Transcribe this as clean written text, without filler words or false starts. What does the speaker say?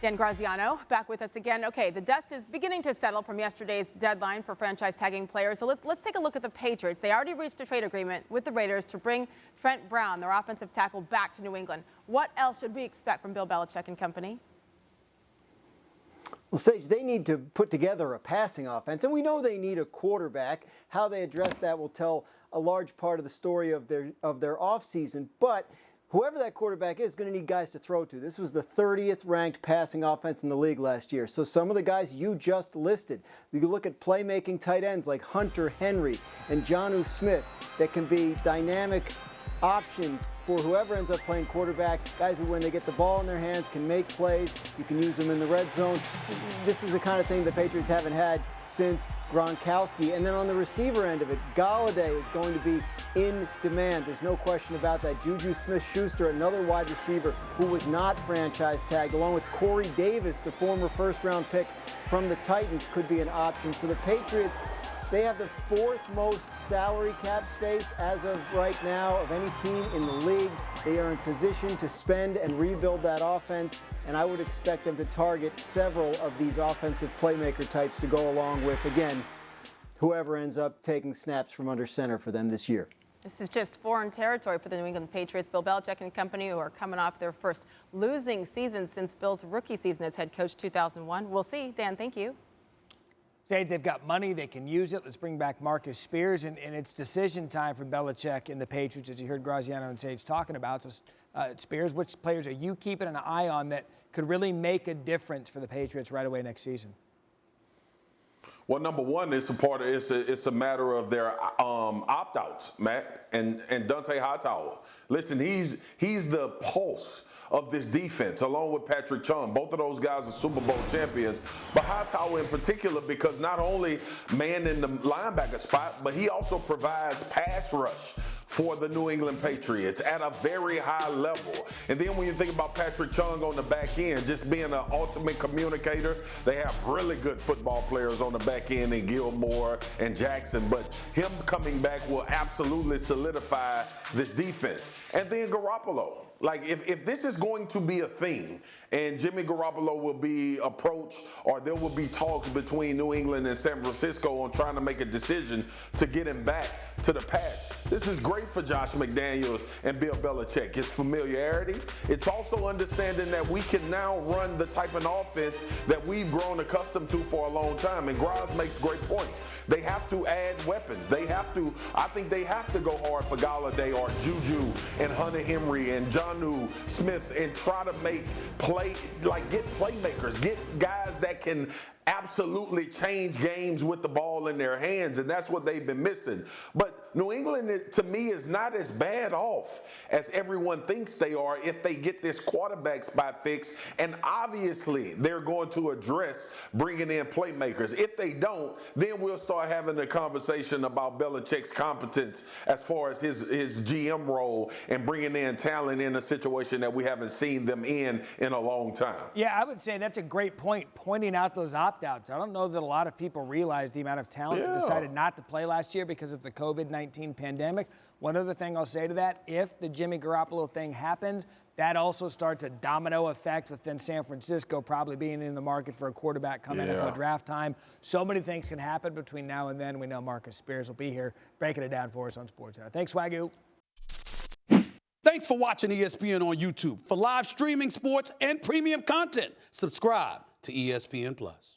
Dan Graziano back with us again. Okay, the dust is beginning to settle from yesterday's deadline for franchise tagging players. So let's take a look at the Patriots. They already reached a trade agreement with the Raiders to bring Trent Brown, their offensive tackle, back to New England. What else should we expect from Bill Belichick and company? Well, Sage, they need to put together a passing offense, and we know they need a quarterback. How they address that will tell a large part of the story of their offseason. But whoever that quarterback is going to need guys to throw to. This was the 30th ranked passing offense in the league last year. So some of the guys you just listed, you can look at playmaking tight ends like Hunter Henry and Jonnu Smith that can be dynamic options for whoever ends up playing quarterback. Guys who, when they get the ball in their hands, can make plays. You can use them in the red zone. This is the kind of thing the Patriots haven't had since Gronkowski. And then on the receiver end of it, Galladay is going to be in demand. There's no question about that. Juju Smith-Schuster, another wide receiver who was not franchise tagged, along with Corey Davis, the former first-round pick from the Titans, could be an option. So the Patriots, they have the fourth most salary cap space as of right now of any team in the league. They are in position to spend and rebuild that offense, and I would expect them to target several of these offensive playmaker types to go along with, again, whoever ends up taking snaps from under center for them this year. This is just foreign territory for the New England Patriots. Bill Belichick and company, who are coming off their first losing season since Bill's rookie season as head coach 2001. We'll see. Dan, thank you. Say they've got money, they can use it. Let's bring back Marcus Spears, and it's decision time for Belichick and the Patriots, as you heard Graziano and Sage talking about. So, Spears, which players are you keeping an eye on that could really make a difference for the Patriots right away next season? Well, number one, it's a matter of their opt-outs, Matt, and Dante Hightower. Listen, he's the pulse of this defense, along with Patrick Chung. Both of those guys are Super Bowl champions. But Hightower in particular, because not only man in the linebacker spot, but he also provides pass rush for the New England Patriots at a very high level. And then when you think about Patrick Chung on the back end, just being an ultimate communicator, they have really good football players on the back end in Gilmore and Jackson, but him coming back will absolutely solidify this defense. And then Garoppolo. Like, if this is going to be a thing, and Jimmy Garoppolo will be approached, or there will be talks between New England and San Francisco on trying to make a decision to get him back to the patch, this is great for Josh McDaniels and Bill Belichick. His familiarity. It's also understanding that we can now run the type of offense that we've grown accustomed to for a long time. And Graz makes great points. They have to add weapons. I think they have to go hard for Galladay or Juju and Hunter Henry and Jonnu Smith and try to get playmakers, get guys that can absolutely change games with the ball in their hands, and that's what they've been missing. But New England, to me, is not as bad off as everyone thinks they are if they get this quarterback spot fixed, and obviously they're going to address bringing in playmakers. If they don't, then we'll start having a conversation about Belichick's competence as far as his GM role and bringing in talent in a situation that we haven't seen them in a long time. Yeah, I would say that's a great point, pointing out those opt-outs. I don't know that a lot of people realize the amount of talent that decided not to play last year because of the COVID-19 pandemic. One other thing I'll say to that, if the Jimmy Garoppolo thing happens, that also starts a domino effect within San Francisco probably being in the market for a quarterback coming into draft time. So many things can happen between now and then. We know Marcus Spears will be here breaking it down for us on SportsCenter. Thanks, Wagyu. Thanks for watching ESPN on YouTube. For live streaming sports and premium content, subscribe to ESPN+.